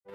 Hey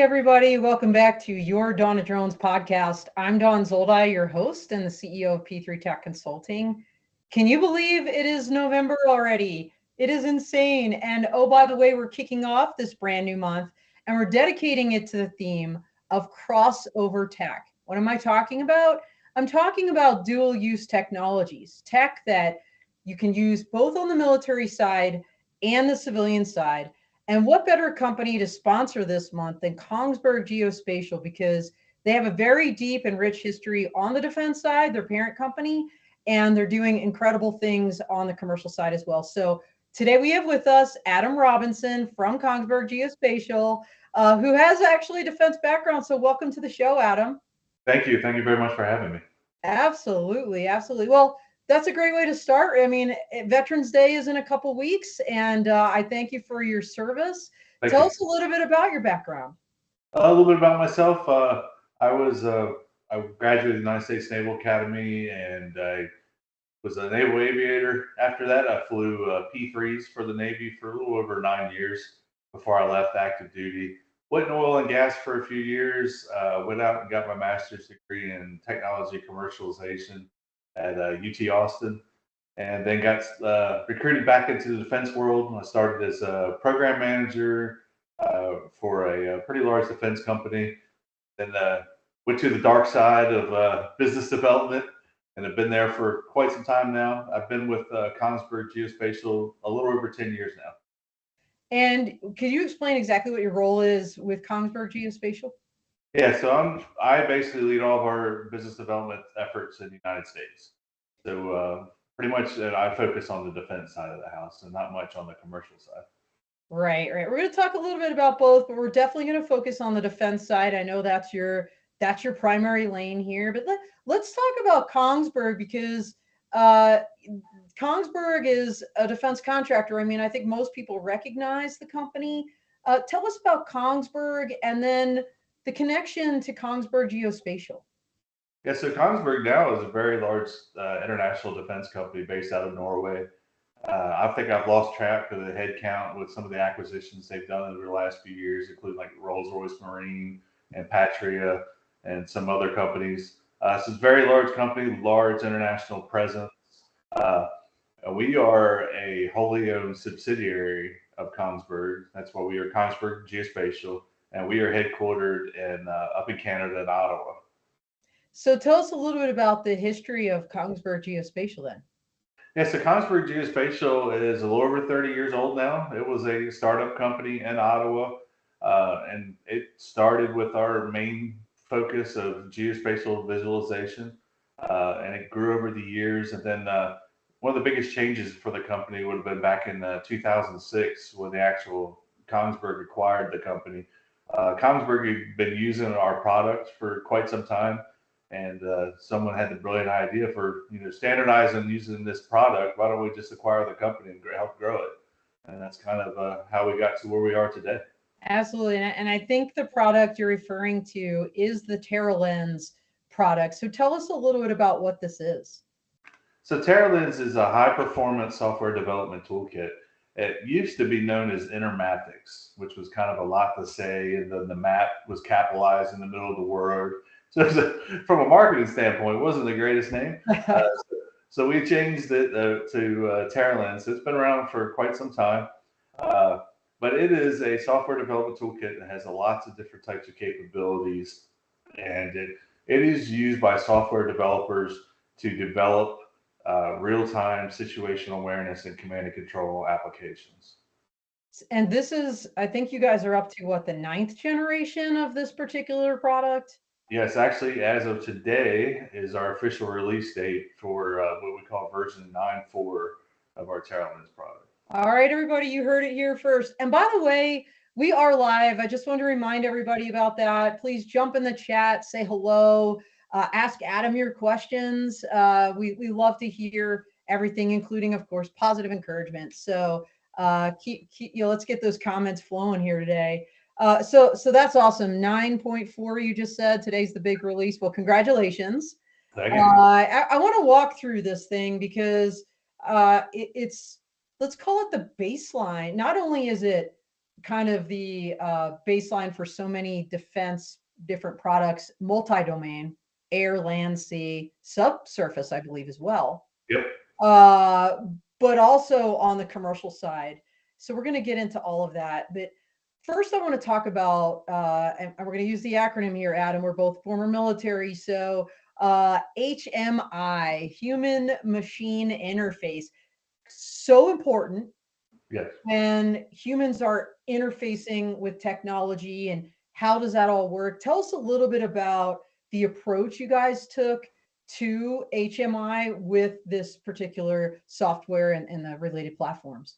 everybody, welcome back to your Dawn of Drones podcast. I'm Dawn Zoldi, your host and the CEO of P3 Tech Consulting. Can you believe it is November already? It is insane. And oh, by the way, we're kicking off this brand new month and we're dedicating it to the theme of crossover tech. What am I talking about? I'm talking about dual use technologies, tech that you can use both on the military side and the civilian side. And what better company to sponsor this month than Kongsberg Geospatial, because they have a very deep and rich history on the defense side, their parent company, and they're doing incredible things on the commercial side as well. So today we have with us Adam Robinson from Kongsberg Geospatial, who has actually a defense background. So welcome to the show, Adam. Thank you. Thank you very much for having me. Absolutely. Absolutely. Well, that's a great way to start. I mean, Veterans Day is in a couple weeks, and I thank you for your service. Tell us a little bit about your background. A little bit about myself. I graduated the United States Naval Academy, and I was a naval aviator. After that, I flew P3s for the Navy for a little over 9 years before I left active duty. Went in oil and gas for a few years. Went out and got my master's degree in technology commercialization at UT Austin, and then got recruited back into the defense world. I started as a program manager for a pretty large defense company. Then went to the dark side of business development, and have been there for quite some time now. I've been with Kongsberg Geospatial a little over 10 years now. And can you explain exactly what your role is with Kongsberg Geospatial? Yeah, so I basically lead all of our business development efforts in the United States. So pretty much I focus on the defense side of the house and not much on the commercial side. Right. We're going to talk a little bit about both, but we're definitely going to focus on the defense side. I know that's your primary lane here, but let's talk about Kongsberg, because Kongsberg is a defense contractor. I mean, I think most people recognize the company. Tell us about Kongsberg, and then the connection to Kongsberg Geospatial. Yeah, so Kongsberg now is a very large international defense company based out of Norway. I think I've lost track of the head count with some of the acquisitions they've done over the last few years, including like Rolls-Royce Marine and Patria and some other companies. So it's a very large company, large international presence. We are a wholly owned subsidiary of Kongsberg. That's why we are Kongsberg Geospatial, and we are headquartered up in Canada in Ottawa. So tell us a little bit about the history of Kongsberg Geospatial then. Yeah, so Kongsberg Geospatial is a little over 30 years old now. It was a startup company in Ottawa, and it started with our main focus of geospatial visualization, and it grew over the years. And then one of the biggest changes for the company would have been back in 2006 when the actual Kongsberg acquired the company. Kongsberg had been using our products for quite some time, and someone had the brilliant idea for standardizing using this product. Why don't we just acquire the company and help grow it? And that's kind of how we got to where we are today. Absolutely, and I think the product you're referring to is the TerraLens product. So tell us a little bit about what this is. So TerraLens is a high-performance software development toolkit. It used to be known as Intermatics, which was kind of a lot to say, and then the map was capitalized in the middle of the word. So from a marketing standpoint, it wasn't the greatest name. So we changed it to TerraLens. It's been around for quite some time, but it is a software development toolkit that has lots of different types of capabilities, and it is used by software developers to develop real-time situational awareness and command and control applications. And this is, I think you guys are up to what, the 9th generation of this particular product? Yes, actually, as of today is our official release date for what we call version 9.4 of our TerraLens product. All right, everybody, you heard it here first. And by the way, we are live. I just want to remind everybody about that. Please jump in the chat, say hello, ask Adam your questions. We love to hear everything, including, of course, positive encouragement. So let's get those comments flowing here today. So that's awesome. 9.4, you just said today's the big release. Well, congratulations. Thank you. I want to walk through this thing because it's, let's call it the baseline. Not only is it kind of the baseline for so many defense different products, multi-domain, air, land, sea, subsurface, I believe as well. Yep. But also on the commercial side. So we're going to get into all of that. But first, I want to talk about, and we're going to use the acronym here, Adam. We're both former military. So HMI, human machine interface, so important. Yes. When humans are interfacing with technology, and how does that all work? Tell us a little bit about the approach you guys took to HMI with this particular software and the related platforms.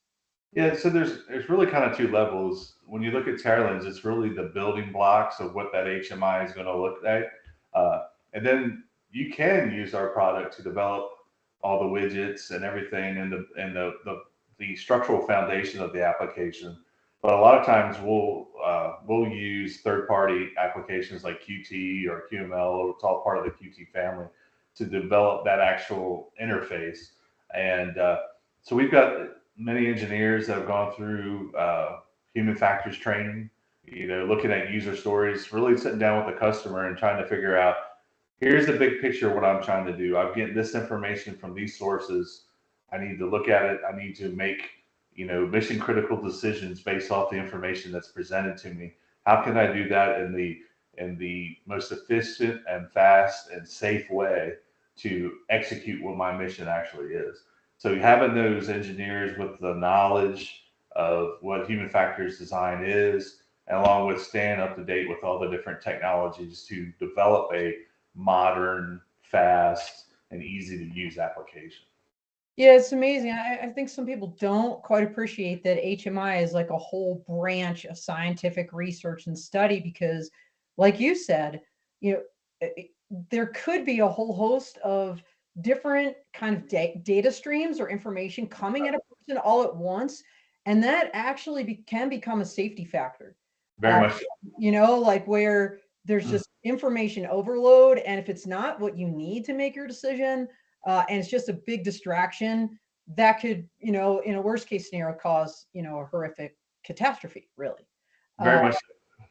Yeah, so there's really kind of two levels. When you look at Terralens, it's really the building blocks of what that HMI is going to look like, and then you can use our product to develop all the widgets and everything, and the structural foundation of the application. But a lot of times we'll use third party applications like Qt or QML, or it's all part of the Qt family, to develop that actual interface. And so we've got many engineers that have gone through human factors training, looking at user stories, really sitting down with the customer and trying to figure out, here's the big picture of what I'm trying to do. I'm getting this information from these sources. I need to look at it. I need to make, mission critical decisions based off the information that's presented to me. How can I do that in the most efficient and fast and safe way to execute what my mission actually is? So having those engineers with the knowledge of what human factors design is, and along with staying up to date with all the different technologies to develop a modern, fast, and easy to use application. Yeah, it's amazing. I think some people don't quite appreciate that HMI is like a whole branch of scientific research and study because, like you said, there could be a whole host of different kind of data streams or information coming at a person all at once, and that actually can become a safety factor. Very much so. Like where there's just information overload, and if it's not what you need to make your decision, and it's just a big distraction, that could, in a worst case scenario, cause, a horrific catastrophe, really. Very much so.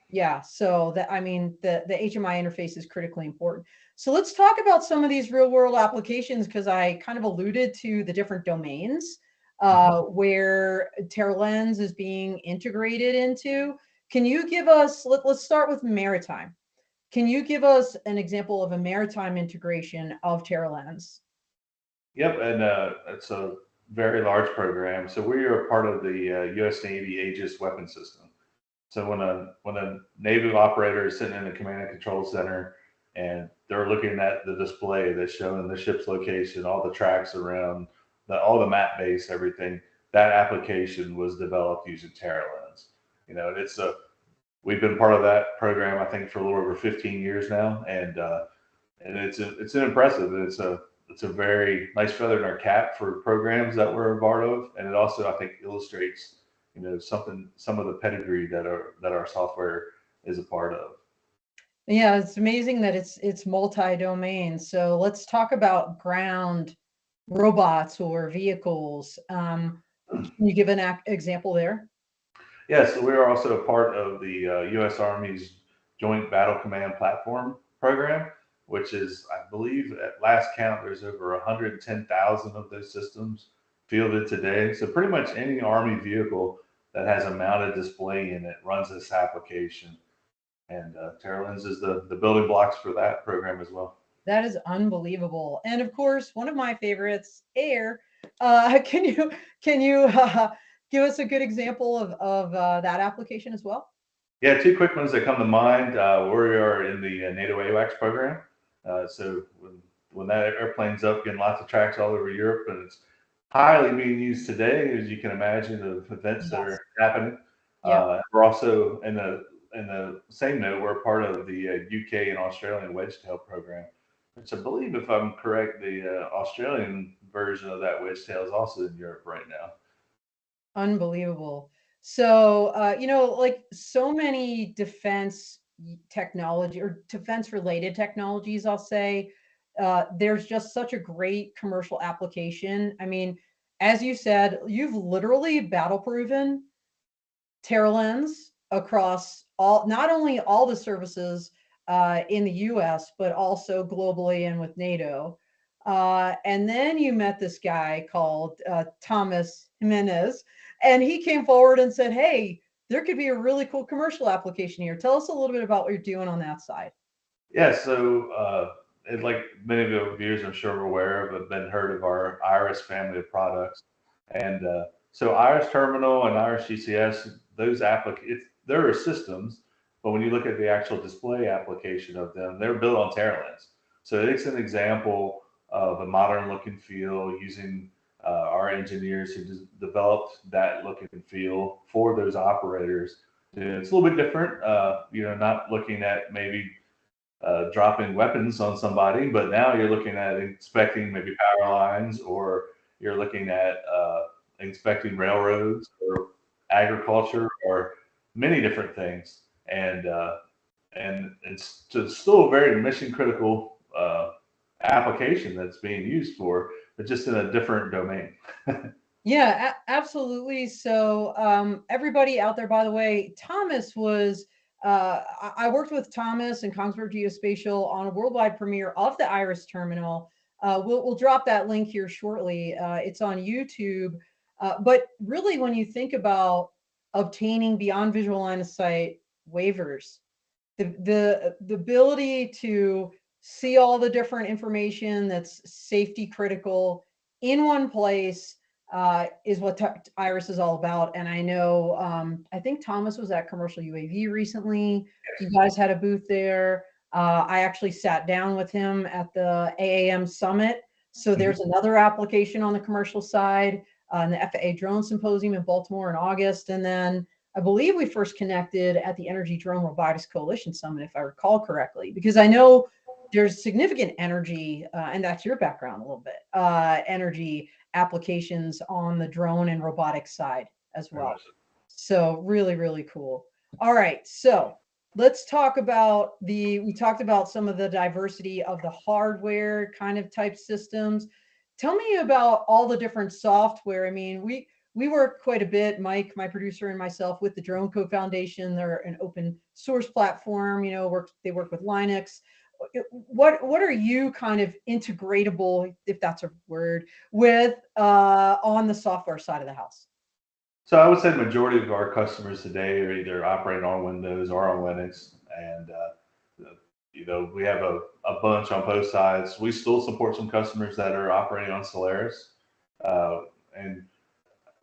Yeah. So the HMI interface is critically important. So let's talk about some of these real world applications, because I kind of alluded to the different domains where Terralens is being integrated into. Can you give us, let's start with maritime. Can you give us an example of a maritime integration of Terralens? Yep, and it's a very large program. So we are part of the U.S. Navy Aegis weapon system. So when a naval operator is sitting in the command and control center and they're looking at the display that's showing the ship's location, all the tracks around, all the map base, everything, that application was developed using Terralens. We've been part of that program, I think, for a little over 15 years now, and it's an impressive. It's a very nice feather in our cap for programs that we're a part of, and it also, I think, illustrates some of the pedigree that our software is a part of. Yeah, it's amazing that it's multi-domain. So let's talk about ground robots or vehicles. Can you give an example there? Yeah, so we are also a part of the U.S. Army's Joint Battle Command Platform program, which is, I believe, at last count, there's over 110,000 of those systems fielded today. So pretty much any Army vehicle that has a mounted display in it runs this application. And Terralens is the building blocks for that program as well. That is unbelievable. And of course, one of my favorites, air. Can you give us a good example of that application as well? Yeah, two quick ones that come to mind. We are in the NATO AWACS program. So when that airplane's up, getting lots of tracks all over Europe, and it's highly being used today, as you can imagine, of events that are happening. Yeah. We're also in the same note, we're part of the UK and Australian Wedgetail program. which I believe, if I'm correct, the Australian version of that wedge tail is also in Europe right now. Unbelievable. So, like so many defense technology or defense related technologies, I'll say, there's just such a great commercial application. I mean, as you said, you've literally battle proven Terralens across all, not only all the services in the US, but also globally and with NATO. And then you met this guy called Thomas Jimenez, and he came forward and said, hey, there could be a really cool commercial application here. Tell us a little bit about what you're doing on that side. Yeah, so like many of your viewers, I'm sure are aware of, have been heard of our Iris family of products, and so Iris Terminal and Iris GCS, there are systems, but when you look at the actual display application of them, they're built on Terralens. So it's an example of a modern look and feel using our engineers who developed that look and feel for those operators. And it's a little bit different, not looking at maybe dropping weapons on somebody, but now you're looking at inspecting maybe power lines, or you're looking at inspecting railroads or agriculture or many different things. And it's just still a very mission critical application that's being used for, but just in a different domain. Yeah, absolutely. So, everybody out there, by the way, Thomas was, I worked with Thomas and Kongsberg Geospatial on a worldwide premiere of the Iris terminal. We'll drop that link here shortly. It's on YouTube. But really, when you think about obtaining beyond visual line of sight waivers, the ability to see all the different information that's safety critical in one place is what Iris is all about. And I know, I think Thomas was at Commercial UAV recently. You guys had a booth there. I actually sat down with him at the AAM Summit. So there's another application on the commercial side, in the FAA Drone Symposium in Baltimore in August. And then I believe we first connected at the Energy Drone Robotics Coalition Summit, if I recall correctly, because I know there's significant energy, and that's your background a little bit, energy applications on the drone and robotics side as well. So really, really cool. All right. So let's talk about we talked about some of the diversity of the hardware kind of type systems. Tell me about all the different software. I mean, we work quite a bit, Mike, my producer, and myself, with the Drone Code Foundation. They're an open source platform, they work with Linux. What are you kind of integratable, if that's a word, with on the software side of the house? So I would say the majority of our customers today are either operating on Windows or on Linux, and we have a bunch on both sides. We still support some customers that are operating on Solaris, and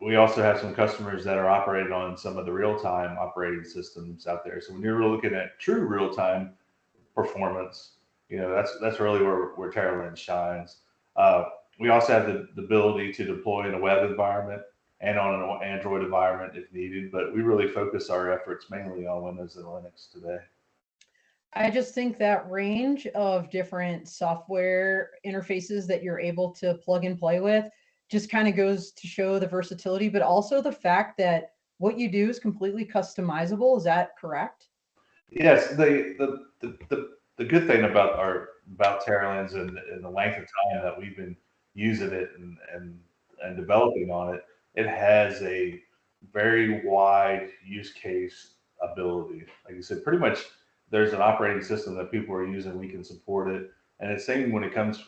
we also have some customers that are operating on some of the real-time operating systems out there. So when you're looking at true real-time performance, that's really where Terralens shines. We also have the ability to deploy in a web environment and on an Android environment if needed, but we really focus our efforts mainly on Windows and Linux today. I just think that range of different software interfaces that you're able to plug and play with just kind of goes to show the versatility, but also the fact that what you do is completely customizable. Is that correct? Yes, the good thing about Terralens and the length of time that we've been using it and developing on it, it has a very wide use case ability. Like you said, pretty much there's an operating system that people are using, we can support it. And it's same when it comes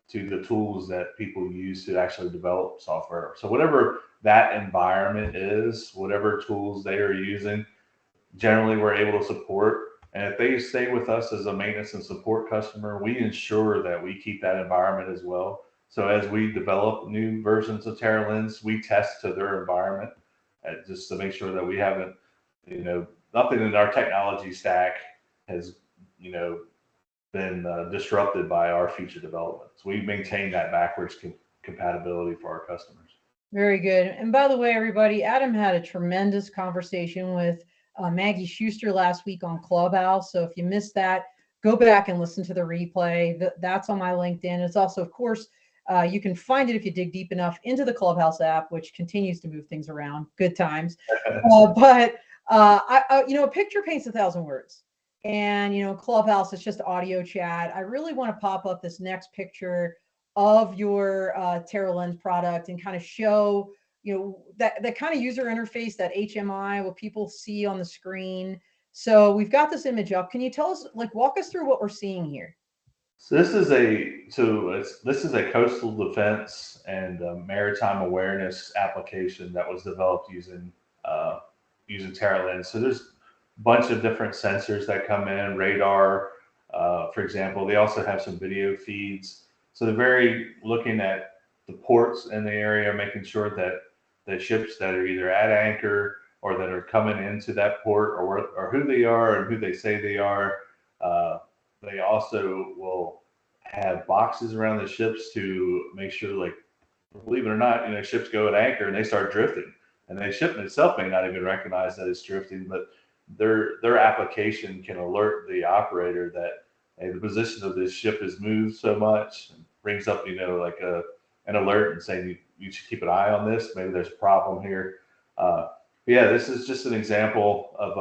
to the tools that people use to actually develop software. So whatever that environment is, whatever tools they are using, generally we're able to support. And if they stay with us as a maintenance and support customer, we ensure that we keep that environment as well. So as we develop new versions of Terralens, we test to their environment just to make sure that we haven't, nothing in our technology stack has, been disrupted by our future developments. We maintain that backwards compatibility for our customers. Very good. And by the way, everybody, Adam had a tremendous conversation with Maggie Schuster last week on Clubhouse. So if you missed that, go back and listen to the replay. That's on my LinkedIn. It's also, of course, you can find it if you dig deep enough into the Clubhouse app, which continues to move things around. Good times. But a picture paints 1,000 words. And, Clubhouse is just audio chat. I really want to pop up this next picture of your TerraLens product and kind of show, that kind of user interface, that HMI, what people see on the screen. So we've got this image up. Can you tell us, walk us through what we're seeing here? So this is a coastal defense and maritime awareness application that was developed using TerraLens. So there's a bunch of different sensors that come in, radar, for example. They also have some video feeds. So they're very looking at the ports in the area, making sure that the ships that are either at anchor or that are coming into that port, or who they are and who they say they are. They also will have boxes around the ships to make sure, believe it or not, ships go at anchor and they start drifting, and the ship itself may not even recognize that it's drifting, but their application can alert the operator that, hey, the position of this ship has moved so much, and brings up, an alert and saying you should keep an eye on this. Maybe there's a problem here. Yeah, this is just an example of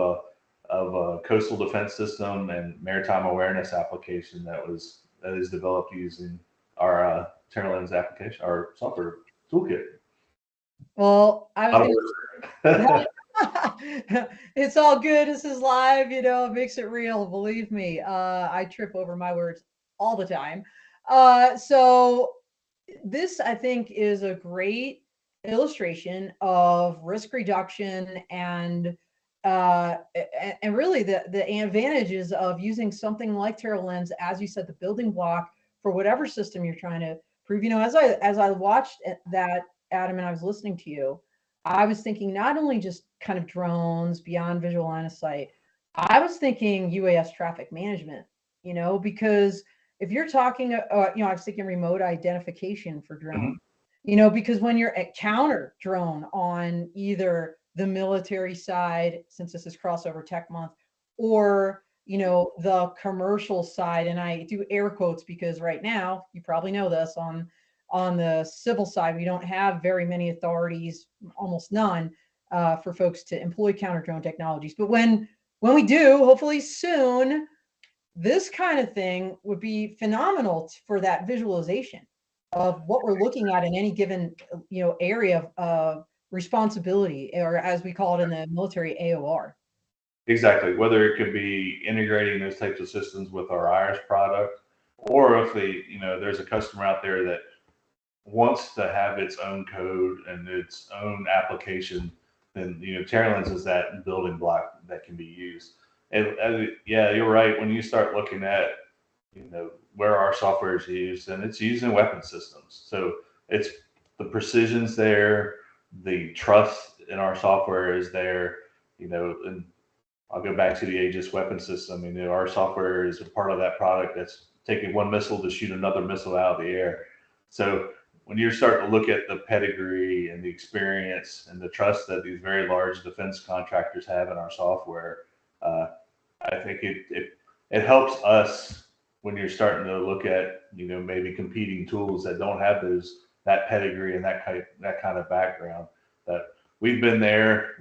a coastal defense system and maritime awareness application that is developed using our TerraLens application, our software toolkit. Well, it's all good. This is live, it makes it real. Believe me, I trip over my words all the time. So this, I think, is a great illustration of risk reduction and really the advantages of using something like TerraLens, as you said, the building block for whatever system you're trying to prove. As I watched that, Adam, and I was listening to you, I was thinking not only just kind of drones beyond visual line of sight, I was thinking UAS traffic management, because if you're talking, I was thinking remote identification for drone, because when you're at counter drone on either the military side, since this is crossover tech month, or, the commercial side, and I do air quotes because right now, you probably know this, on the civil side, we don't have very many authorities, almost none, for folks to employ counter drone technologies. But when we do, hopefully soon, this kind of thing would be phenomenal for that visualization of what we're looking at in any given, area of responsibility, or as we call it in the military, AOR. Exactly. Whether it could be integrating those types of systems with our Iris product, or if there's a customer out there that wants to have its own code and its own application, then TerraLens is that building block that can be used. And yeah, you're right. When you start looking at where our software is used, and it's used in weapon systems, so it's the precision's there, the trust in our software is there. And I'll go back to the Aegis weapon system. Our software is a part of that product that's taking one missile to shoot another missile out of the air. So when you're starting to look at the pedigree and the experience and the trust that these very large defense contractors have in our software, I think it helps us when you're starting to look at maybe competing tools that don't have that pedigree and that kind of background. That we've been there.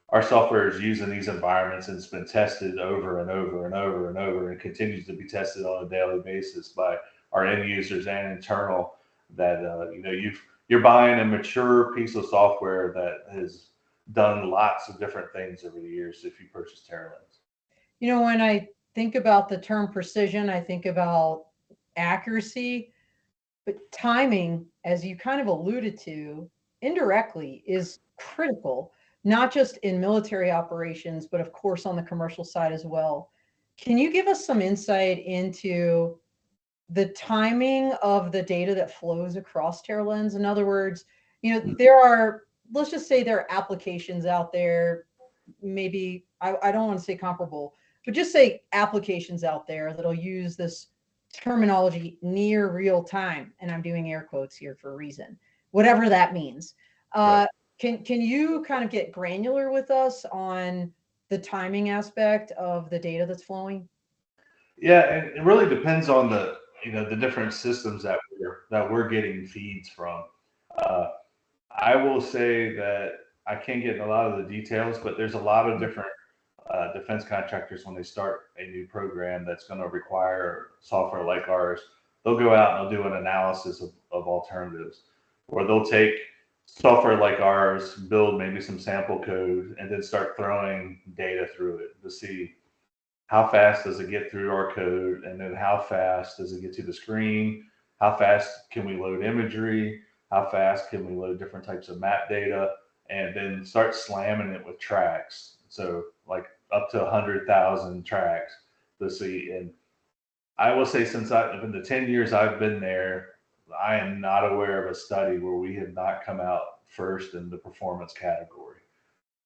Our software is used in these environments, and it's been tested over and over and over and over, and continues to be tested on a daily basis by our end users and internal. That you're buying a mature piece of software that has done lots of different things over the years if you purchase TerraLens. When I think about the term precision, I think about accuracy, but timing, as you kind of alluded to indirectly, is critical, not just in military operations, but of course on the commercial side as well. Can you give us some insight into the timing of the data that flows across TerraLens? In other words, let's just say there are applications out there, maybe, I don't want to say comparable, but just say applications out there that'll use this terminology near real time. And I'm doing air quotes here for a reason, whatever that means. Right. Can you kind of get granular with us on the timing aspect of the data that's flowing? Yeah, and it really depends on the different systems that we're getting feeds from. Uh, I will say that I can't get in a lot of the details, but there's a lot of different defense contractors when they start a new program that's going to require software like ours. They'll go out and they'll do an analysis of alternatives, where they'll take software like ours, build maybe some sample code, and then start throwing data through it to see how fast does it get through our code, and then how fast does it get to the screen, how fast can we load imagery, how fast can we load different types of map data, and then start slamming it with tracks, so like up to 100,000 tracks to see. And I will say, since in the 10 years I've been there, I am not aware of a study where we have not come out first in the performance category.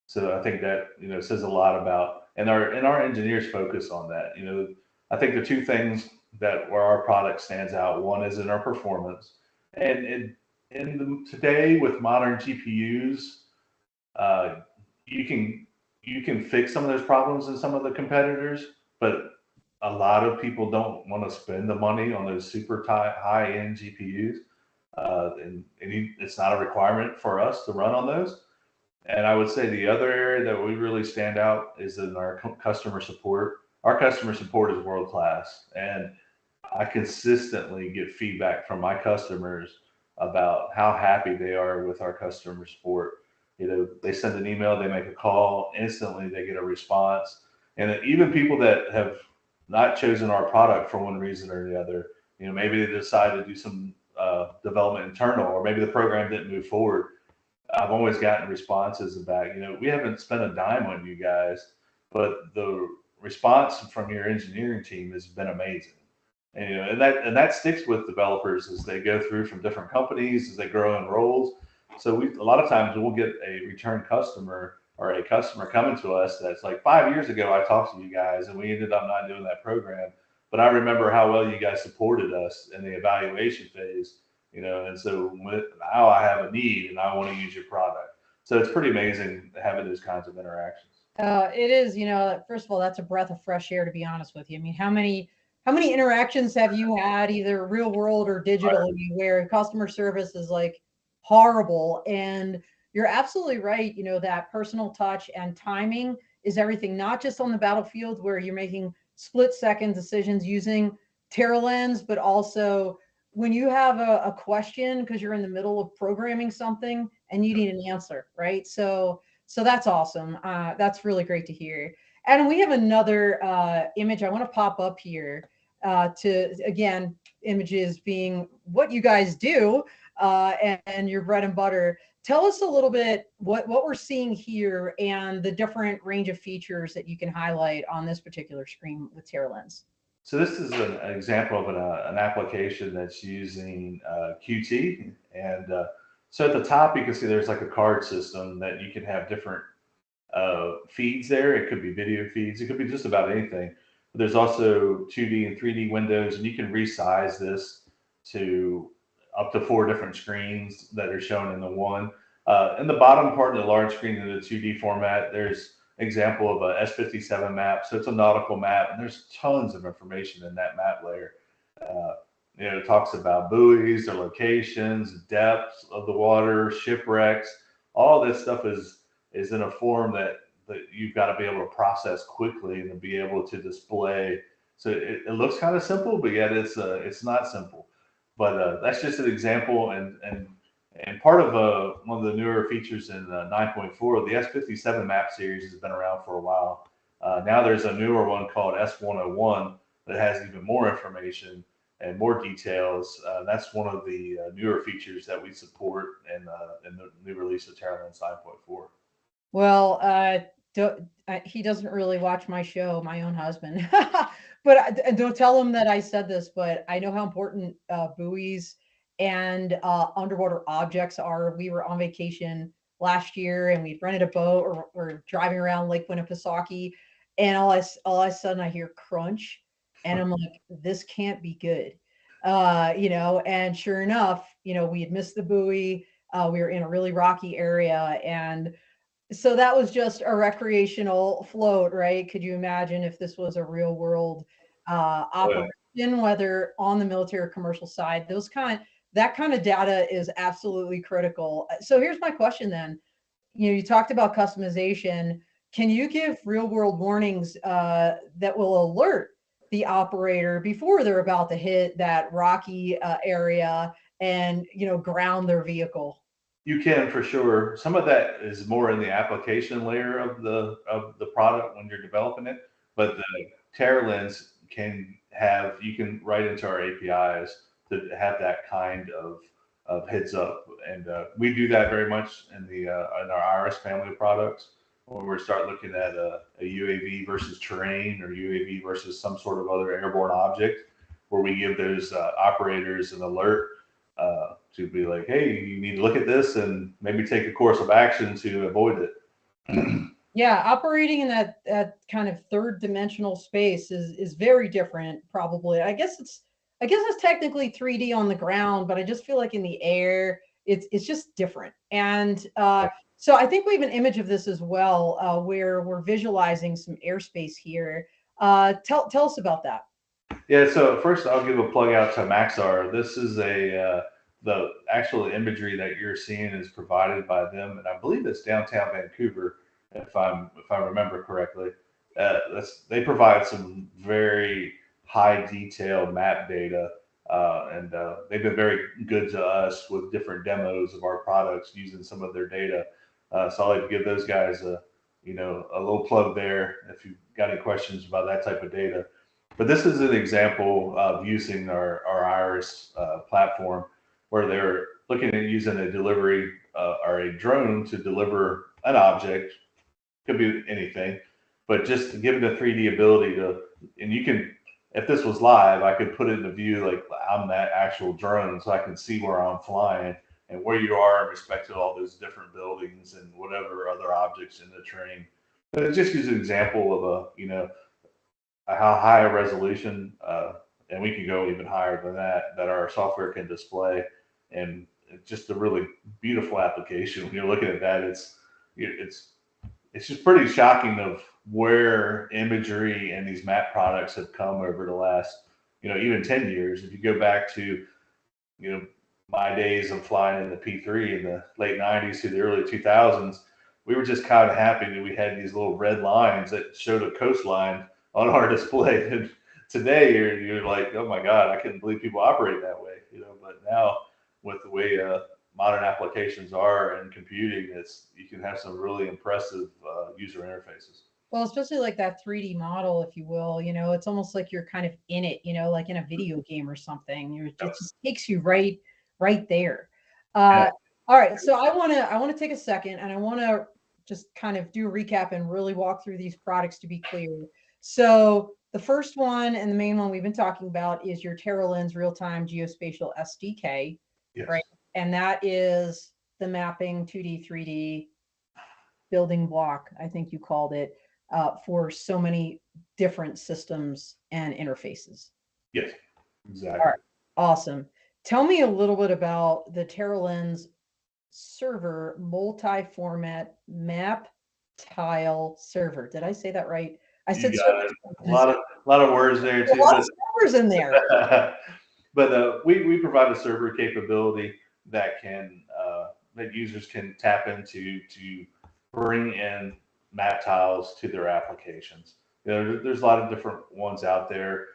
So I think that says a lot about, and our engineers focus on that. I think the two things that where our product stands out, one is in our performance, and today with modern GPUs, uh, you can fix some of those problems in some of the competitors, but a lot of people don't want to spend the money on those super high end GPUs, and it's not a requirement for us to run on those. And I would say the other area that we really stand out is in our customer support. Our customer support is world class, and I consistently get feedback from my customers about how happy they are with our customer support. They send an email, they make a call, instantly they get a response. And even people that have not chosen our product for one reason or the other, maybe they decide to do some development internal, or maybe the program didn't move forward. I've always gotten responses about, we haven't spent a dime on you guys, but the response from your engineering team has been amazing. And, and that sticks with developers as they go through from different companies, as they grow in roles. So a lot of times we'll get a return customer, or a customer coming to us that's like, 5 years ago I talked to you guys and we ended up not doing that program, but I remember how well you guys supported us in the evaluation phase. And so now I have a need and I want to use your product. So it's pretty amazing having those kinds of interactions. It is, first of all, that's a breath of fresh air, to be honest with you. I mean, how many interactions have you had, either real world or digitally, where customer service is like horrible? And you're absolutely right. That personal touch and timing is everything, not just on the battlefield where you're making split second decisions using Terralens, but also when you have a question because you're in the middle of programming something and you need an answer, right? So that's awesome. That's really great to hear. And we have another image I want to pop up here, to, again, images being what you guys do, and your bread and butter. Tell us a little bit what we're seeing here and the different range of features that you can highlight on this particular screen with Terralens. So this is an example of an application that's using Qt. And so at the top, you can see there's like a card system that you can have different feeds there. It could be video feeds. It could be just about anything. But there's also 2D and 3D windows, and you can resize this to up to 4 different screens that are shown in the one. In the bottom part of the large screen in the 2D format, there's example of a S57 map. So it's a nautical map, and there's tons of information in that map layer. Uh, it talks about buoys, their locations, depths of the water, shipwrecks. All this stuff is in a form that you've got to be able to process quickly and to be able to display. So it looks kind of simple, but yet it's not simple. But that's just an example, and part of one of the newer features in 9.4, the S57 map series has been around for a while. Now there's a newer one called S101 that has even more information and more details. That's one of the newer features that we support in the new release of Terralens 9.4. Well, he doesn't really watch my show, my own husband. But don't tell him that I said this, but I know how important buoys and underwater objects are. We were on vacation last year and we rented a boat, or we're driving around Lake Winnipesaukee, and all of a sudden I hear crunch, and I'm like, this can't be good. And sure enough, we had missed the buoy. We were in a really rocky area, and so that was just a recreational float, right? Could you imagine if this was a real world operation, whether on the military or commercial side. That kind of data is absolutely critical. So here's my question then. You talked about customization. Can you give real world warnings that will alert the operator before they're about to hit that rocky area and ground their vehicle? You can for sure. Some of that is more in the application layer of the product when you're developing it, but the TerraLens you can write into our APIs to have that kind of heads up, and we do that very much in our Iris family of products. When we start looking at a UAV versus terrain or UAV versus some sort of other airborne object, where we give those operators an alert to be like, hey, you need to look at this and maybe take a course of action to avoid it. Yeah, operating in that kind of third dimensional space is very different, probably. I guess it's technically 3D on the ground, but I just feel like in the air, it's just different. And so I think we have an image of this as well, where we're visualizing some airspace here. Tell us about that. Yeah, so first I'll give a plug out to Maxar. This is the actual imagery that you're seeing is provided by them, and I believe it's downtown Vancouver, if I remember correctly. They provide some very high detail map data, and they've been very good to us with different demos of our products using some of their data. So I'd like to give those guys a little plug there if you've got any questions about that type of data. But this is an example of using our Iris platform, where they're looking at using a delivery or a drone to deliver an object. Could be anything, but just to give it a 3D ability to, and you can, if this was live, I could put it in a view like I'm that actual drone, so I can see where I'm flying and where you are in respect to all those different buildings and whatever other objects in the terrain. But it just gives an example of how high a resolution, and we can go even higher than that our software can display, and it's just a really beautiful application. When you're looking at that, it's just pretty shocking of where imagery and these map products have come over the last, even 10 years. If you go back to, my days of flying in the P3 in the late 90s to the early 2000s, we were just kind of happy that we had these little red lines that showed a coastline on our display. And today you're like, oh my God, I couldn't believe people operate that way, but now with the way modern applications are in computing, you can have some really impressive user interfaces. Well, especially like that 3D model, if you will, it's almost like you're kind of in it, like in a video game or something. It just takes you right there. Yeah. All right, so I want to take a second and I want to just kind of do a recap and really walk through these products to be clear. So the first one and the main one we've been talking about is your TerraLens real-time geospatial SDK, Yes. right? And that is the mapping 2D, 3D building block, I think you called it, for so many different systems and interfaces. Yes, exactly. All right, awesome. Tell me a little bit about the TerraLens server multi-format map tile server. Did I say that right? I said server. A lot of words there too. A lot of servers in there. But we provide a server capability that that users can tap into to bring in map tiles to their applications. There's a lot of different ones out there.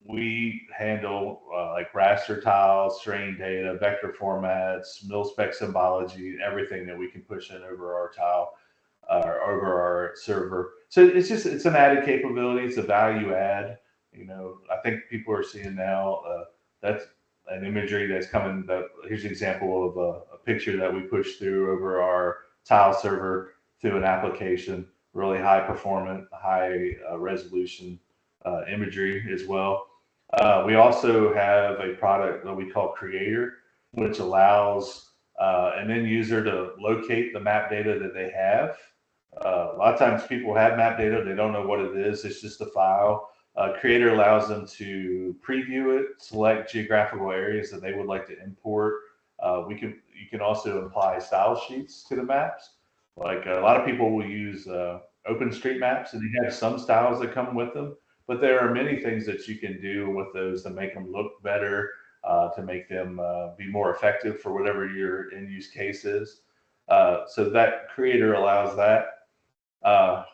We handle like raster tiles, strain data, vector formats, mil-spec symbology, everything that we can push in over our tile, over our server. So it's an added capability. It's a value add. I think people are seeing now that's an imagery that's coming. Here's an example of a picture that we push through over our tile server through an application. Really high performant, high resolution imagery as well. We also have a product that we call Creator, which allows an end user to locate the map data that they have. A lot of times people have map data, they don't know what it is, it's just a file. Creator allows them to preview it, select geographical areas that they would like to import. You can also apply style sheets to the maps. Like a lot of people will use OpenStreetMaps, and they have some styles that come with them, But there are many things that you can do with those to make them look better, to make them be more effective for whatever your end use case is. So that creator allows that.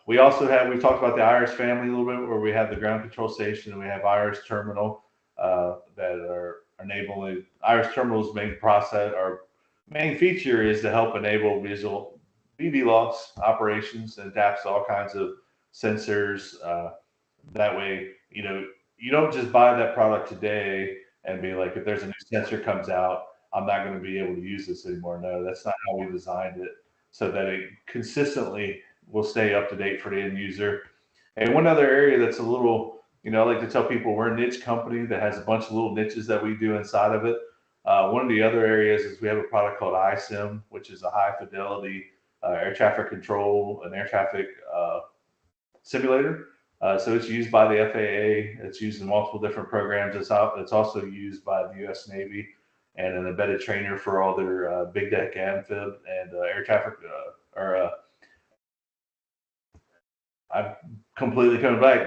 We also have, we talked about the Iris family a little bit, where we have the ground control station and we have Iris terminal that are enabling. Iris terminal's main process, our main feature is to help enable visual BVLOS operations and adapts to all kinds of sensors. That way, you don't just buy that product today and be like, if there's a new sensor comes out, I'm not going to be able to use this anymore. No, that's not how we designed it, so that it consistently will stay up to date for the end user. And one other area that's a little, I like to tell people we're a niche company that has a bunch of little niches that we do inside of it. One of the other areas is we have a product called iSim, which is a high fidelity air traffic control and air traffic simulator. So it's used by the FAA. It's used in multiple different programs. It's also used by the U.S. Navy and an embedded trainer for all their big deck amphib and air traffic. I'm completely coming back.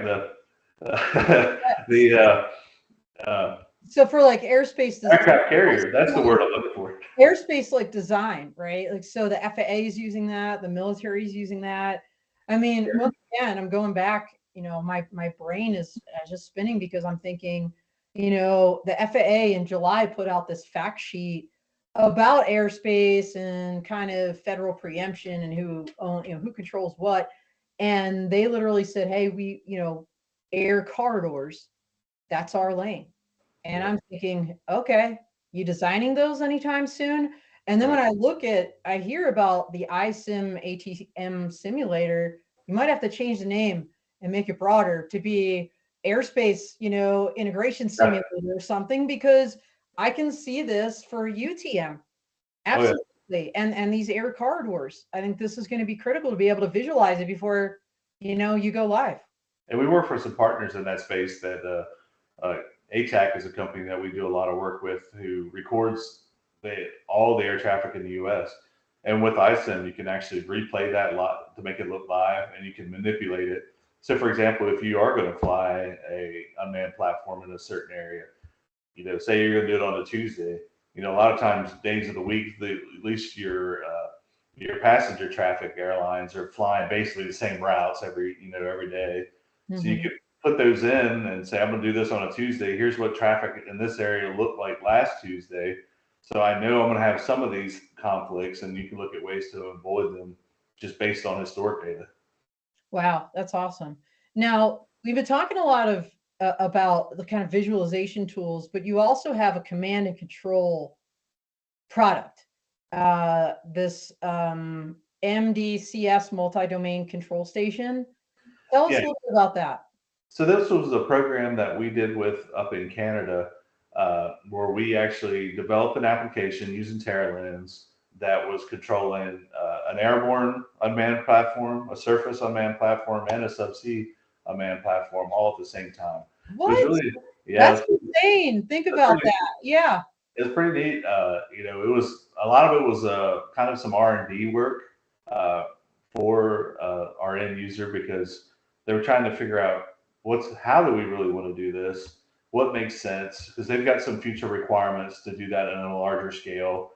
So for like airspace design, aircraft carrier, that's the word I'm looking for. Airspace like design, right? Like, so the FAA is using that, the military is using that. I mean, once again, I'm going back, my brain is just spinning because I'm thinking, the FAA in July put out this fact sheet about airspace and kind of federal preemption and who controls what. And they literally said, hey, we, air corridors, that's our lane. And I'm thinking, okay, you designing those anytime soon? And then when I hear about the iSim ATM simulator, you might have to change the name and make it broader to be airspace, integration simulator or something, because I can see this for UTM. Absolutely. Oh, yeah. And these air corridors, I think this is going to be critical to be able to visualize it before, you go live. And we work for some partners in that space that ATAC is a company that we do a lot of work with, who records all the air traffic in the U.S. And with iSim, you can actually replay that lot to make it look live, and you can manipulate it. So, for example, if you are going to fly a unmanned platform in a certain area, say you're going to do it on a Tuesday, a lot of times days of the week, at least your passenger traffic airlines are flying basically the same routes every day. Mm-hmm. So you could put those in and say, I'm going to do this on a Tuesday. Here's what traffic in this area looked like last Tuesday. So I know I'm going to have some of these conflicts, and you can look at ways to avoid them just based on historic data. Wow, that's awesome. Now, we've been talking a lot of about the kind of visualization tools, but you also have a command and control product. This MDCS multi-domain control station. Tell us a little bit about that. So this was a program that we did with up in Canada, where we actually developed an application using TerraLens that was controlling an airborne unmanned platform, a surface unmanned platform, and a subsea unmanned platform all at the same time. What? It was really, that's insane. Think about that. Yeah. It's pretty neat. It was a lot of it was kind of some R&D work for our end user, because they were trying to figure out how do we really want to do this? What makes sense? Because they've got some future requirements to do that on a larger scale.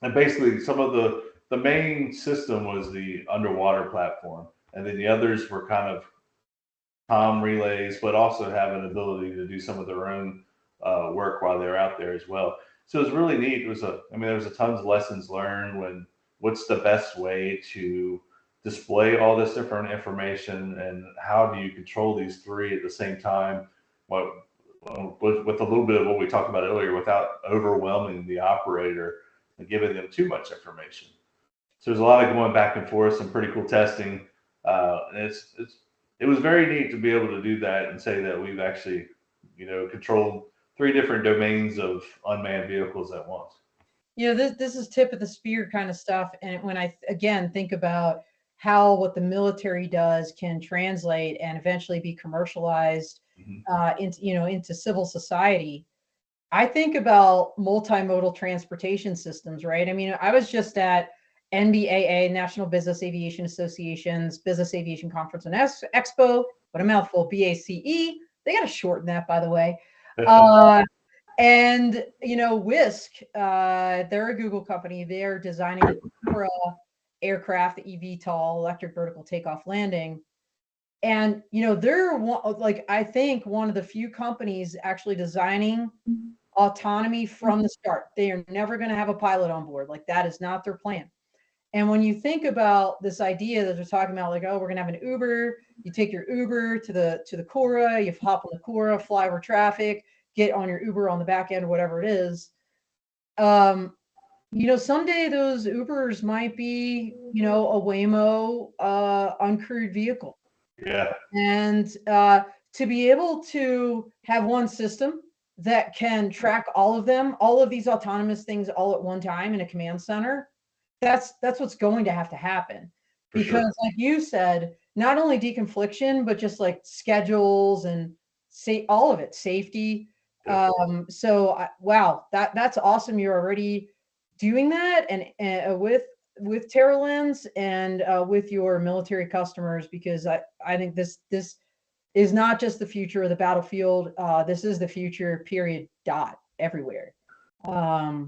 And basically, some of the main system was the underwater platform, and then the others were kind of comm relays, but also have an ability to do some of their own work while they're out there as well. So it was really neat. There was a tons of lessons learned what's the best way to display all this different information, and how do you control these three at the same time, with a little bit of what we talked about earlier, without overwhelming the operator and giving them too much information. So there's a lot of going back and forth, some pretty cool testing. And it was very neat to be able to do that and say that we've actually, controlled 3 different domains of unmanned vehicles at once. This is tip of the spear kind of stuff. And when I, again, think about how what the military does can translate and eventually be commercialized into civil society, I think about multimodal transportation systems, right? I mean, I was just at NBAA, National Business Aviation Association's Business Aviation Conference and Expo, what a mouthful, BACE. They got to shorten that, by the way. And, Whisk, they're a Google company. They're designing the Cora aircraft, the eVTOL, electric vertical takeoff landing. And, they're I think one of the few companies actually designing autonomy from the start. They are never going to have a pilot on board. Like, that is not their plan. And when you think about this idea that they're talking about, like, oh, we're going to have an Uber, you take your Uber to the Cora, you hop on the Cora, fly over traffic, get on your Uber on the back end, or whatever it is. Someday those Ubers might be, a Waymo uncrewed vehicle. Yeah. And to be able to have one system that can track all of these autonomous things all at one time in a command center, that's what's going to have to happen. Because like you said, not only deconfliction, but just like schedules and all of it, safety. Wow, that's awesome. You're already doing that, and with TerraLens and with your military customers, because I think this is not just the future of the battlefield. This is the future, period, dot, everywhere.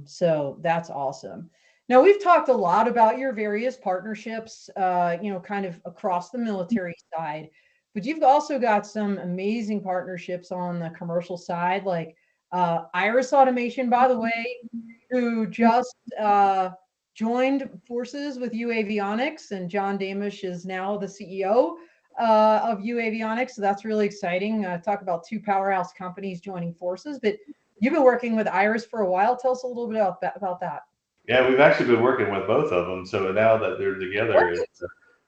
So that's awesome. Now, we've talked a lot about your various partnerships, kind of across the military side, but you've also got some amazing partnerships on the commercial side, like Iris Automation, by the way, who just joined forces with UAvionics, and John Damish is now the CEO of UAvionics. So that's really exciting. Talk about two powerhouse companies joining forces, but you've been working with Iris for a while. Tell us a little bit about that. Yeah, we've actually been working with both of them. So now that they're together,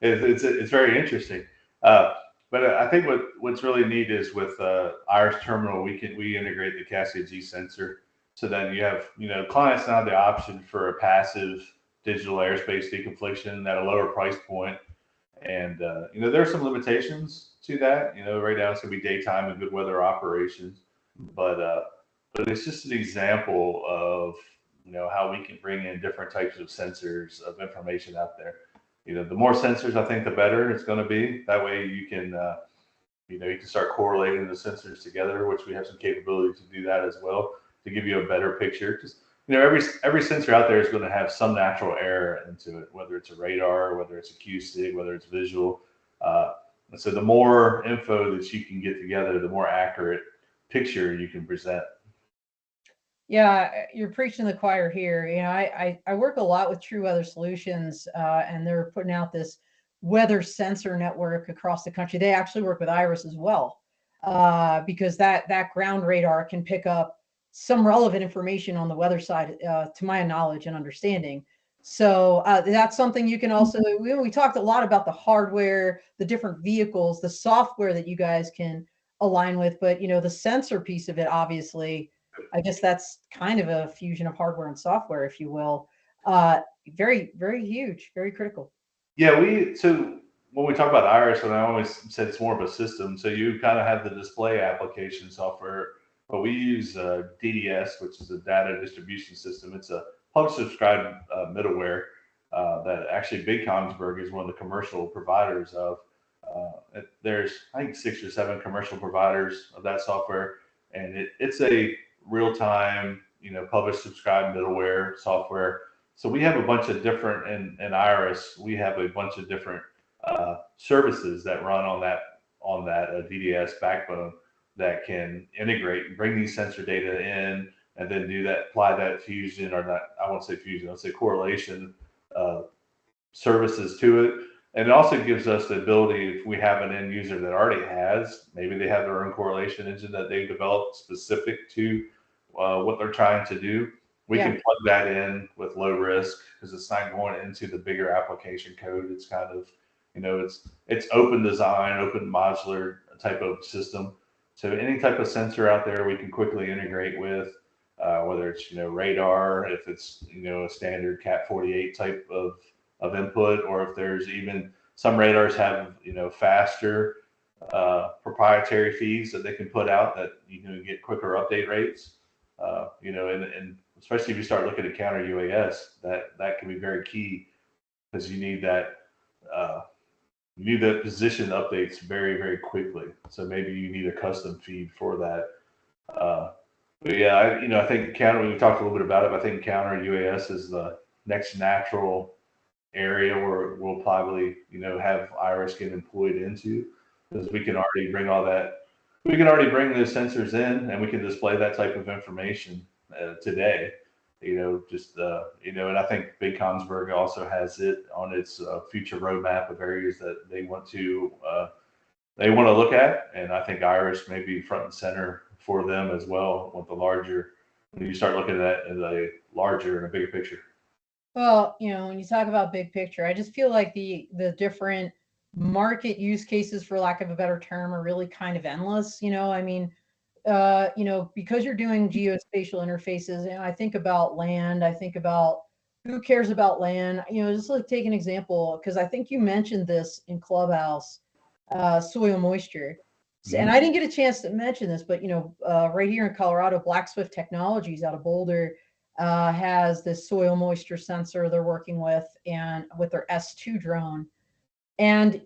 it's very interesting. But I think what's really neat is with Iris Terminal, we integrate the Cassia G sensor. So then you have, clients now have the option for a passive digital airspace deconfliction at a lower price point. And, there are some limitations to that. Right now it's going to be daytime and good weather operations. But it's just an example of, how we can bring in different types of sensors of information out there. The more sensors, I think, the better it's going to be. That way you can, you can start correlating the sensors together, which we have some capability to do that as well, to give you a better picture. Because, every sensor out there is going to have some natural error into it, whether it's a radar, whether it's acoustic, whether it's visual. And so the more info that you can get together, the more accurate picture you can present. Yeah, you're preaching the choir here. I work a lot with True Weather Solutions, and they're putting out this weather sensor network across the country. They actually work with Iris as well, because that ground radar can pick up some relevant information on the weather side, to my knowledge and understanding. So that's something you can also. We talked a lot about the hardware, the different vehicles, the software that you guys can align with, but the sensor piece of it, obviously. I guess that's kind of a fusion of hardware and software, if you will. Very, very huge, very critical. Yeah, so when we talk about Iris, and I always said it's more of a system. So you kind of have the display application software, but we use DDS, which is a data distribution system. It's a public subscribed middleware that actually Big Kongsberg is one of the commercial providers of. There's, I think, 6 or 7 commercial providers of that software, and it's a real-time, publish subscribe middleware software. So we have a bunch of different, in Iris, we have a bunch of different services that run on that DDS backbone that can integrate and bring these sensor data in, and then apply that fusion, or not, I won't say fusion, I'll say correlation services to it. And it also gives us the ability, if we have an end user that already has, maybe they have their own correlation engine that they've developed specific to what they're trying to do, we can plug that in with low risk, because it's not going into the bigger application code. It's kind of, it's open design, open modular type of system. So any type of sensor out there we can quickly integrate with, whether it's, radar, if it's, a standard Cat 48 type of input, or if there's even some radars have, faster proprietary feeds that they can put out that you can get quicker update rates. And especially if you start looking at counter UAS, that can be very key, because you need that you need that position updates very, very quickly. So maybe you need a custom feed for that. But yeah, I think counter. We talked a little bit about it. But I think counter UAS is the next natural area where we'll probably have Iris get employed into, because we can already bring all that. We can already bring those sensors in, and we can display that type of information today. And I think Big Kongsberg also has it on its future roadmap of areas that they want to look at, and I think Iris may be front and center for them as well with the larger. When you start looking at it in a larger and a bigger picture. Well, when you talk about big picture, I just feel like the different market use cases, for lack of a better term, are really kind of endless. I mean, because you're doing geospatial interfaces, and I think about land, I think about who cares about land. Just like take an example, because I think you mentioned this in Clubhouse, soil moisture. And I didn't get a chance to mention this, but right here in Colorado, Black Swift Technologies out of Boulder has this soil moisture sensor they're working with, and with their S2 drone. And,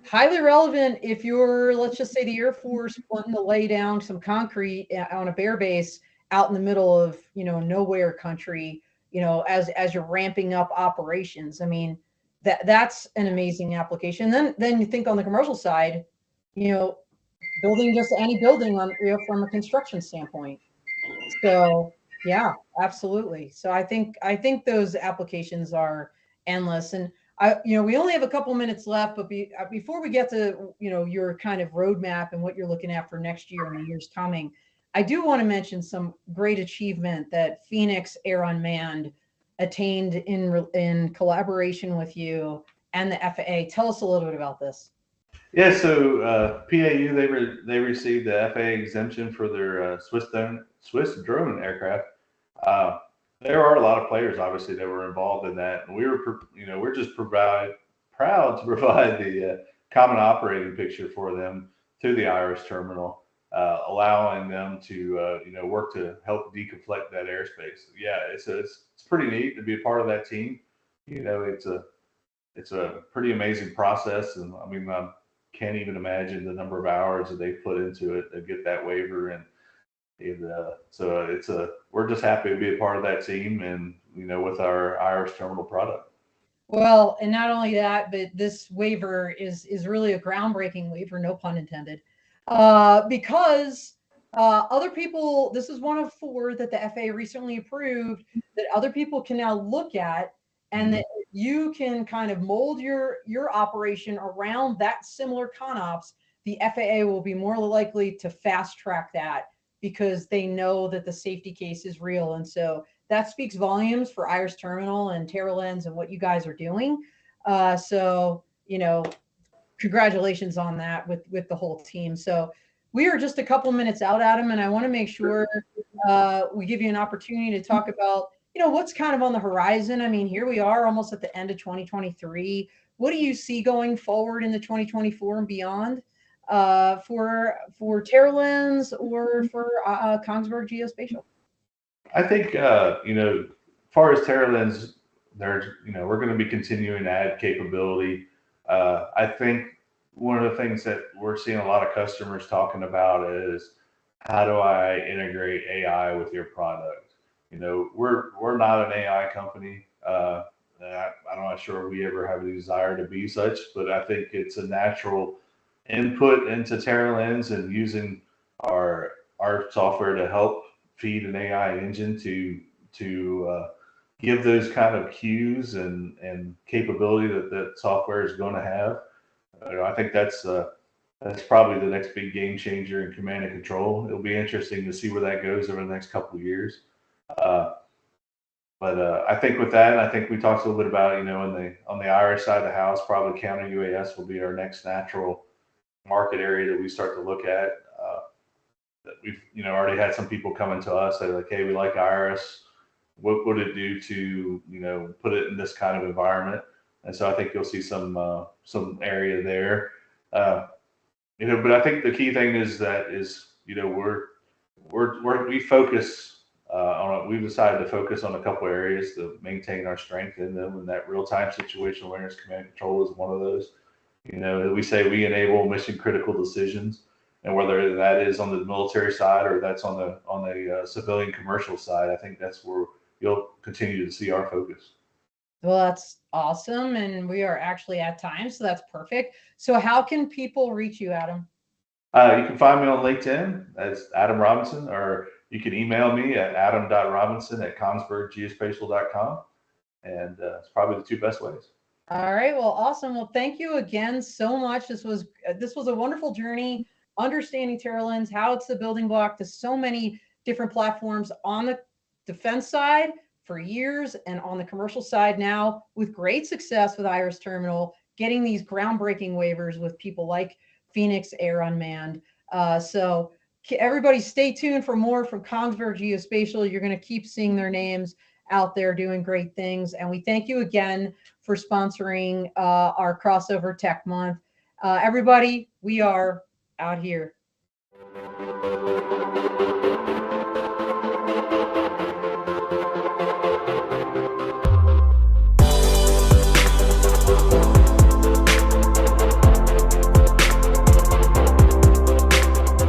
highly relevant if you're, let's just say, the Air Force wanting to lay down some concrete on a bear base out in the middle of, nowhere country, as you're ramping up operations. I mean, that's an amazing application. Then you think on the commercial side, building just any building on, from a construction standpoint. So yeah, absolutely. So I think those applications are endless. And we only have a couple minutes left, but before we get to your kind of roadmap and what you're looking at for next year and the years coming, I do want to mention some great achievement that Phoenix Air Unmanned attained in collaboration with you and the FAA. Tell us a little bit about this. Yeah, so PAU they received the FAA exemption for their Swiss drone aircraft. There are a lot of players, obviously, that were involved in that, and we're just proud to provide the common operating picture for them through the Iris terminal, allowing them to work to help deconflict that airspace. Yeah, it's pretty neat to be a part of that team. It's a pretty amazing process, and I mean, I can't even imagine the number of hours that they put into it to get that waiver. And so we're just happy to be a part of that team, and with our Iris terminal product. Well, and not only that, but this waiver is really a groundbreaking waiver, no pun intended, because other people. This is one of 4 that the FAA recently approved that other people can now look at, and that you can kind of mold your operation around that similar ConOps. The FAA will be more likely to fast track that because they know that the safety case is real. And so that speaks volumes for Iris Terminal and TerraLens and what you guys are doing. So, congratulations on that with the whole team. So we are just a couple minutes out, Adam, and I want to make sure we give you an opportunity to talk about, what's kind of on the horizon. I mean, here we are almost at the end of 2023. What do you see going forward in the 2024 and beyond for TerraLens or for Kongsberg Geospatial? I think as far as TerraLens, we're going to be continuing to add capability. I think one of the things that we're seeing a lot of customers talking about is, how do I integrate AI with your product? We're not an AI company. I'm not sure we ever have a desire to be such, but I think it's a natural input into TerraLens, and using our software to help feed an AI engine to give those kind of cues and capability that software is going to have. I think that's probably the next big game changer in command and control. It'll be interesting to see where that goes over the next couple of years. But I think with that, I think we talked a little bit about, on the Iris side of the house, probably counter UAS will be our next natural market area that we start to look at. That we've already had some people coming to us, they're like, hey, we like Iris. What would it do to put it in this kind of environment? And so I think you'll see some area there. But I think the key thing is we focus on it. We've decided to focus on a couple areas to maintain our strength in them, and that real-time situational awareness command and control is one of those. We say we enable mission critical decisions, and whether that is on the military side or that's on the civilian commercial side, I think that's where you'll continue to see our focus. Well, that's awesome. And we are actually at time, so that's perfect. So how can people reach you, Adam? You can find me on LinkedIn as Adam Robinson, or you can email me at adam.robinson@kongsberggeospatial.com. And it's probably the two best ways. All right. Well, awesome. Well, thank you again so much. This was a wonderful journey, understanding Terralands, how it's the building block to so many different platforms on the defense side for years and on the commercial side now with great success with Iris Terminal, getting these groundbreaking waivers with people like Phoenix Air Unmanned. So everybody stay tuned for more from Kongsberg Geospatial. You're going to keep seeing their names out there doing great things. And we thank you again for sponsoring our Crossover Tech Month. Everybody, we are out here.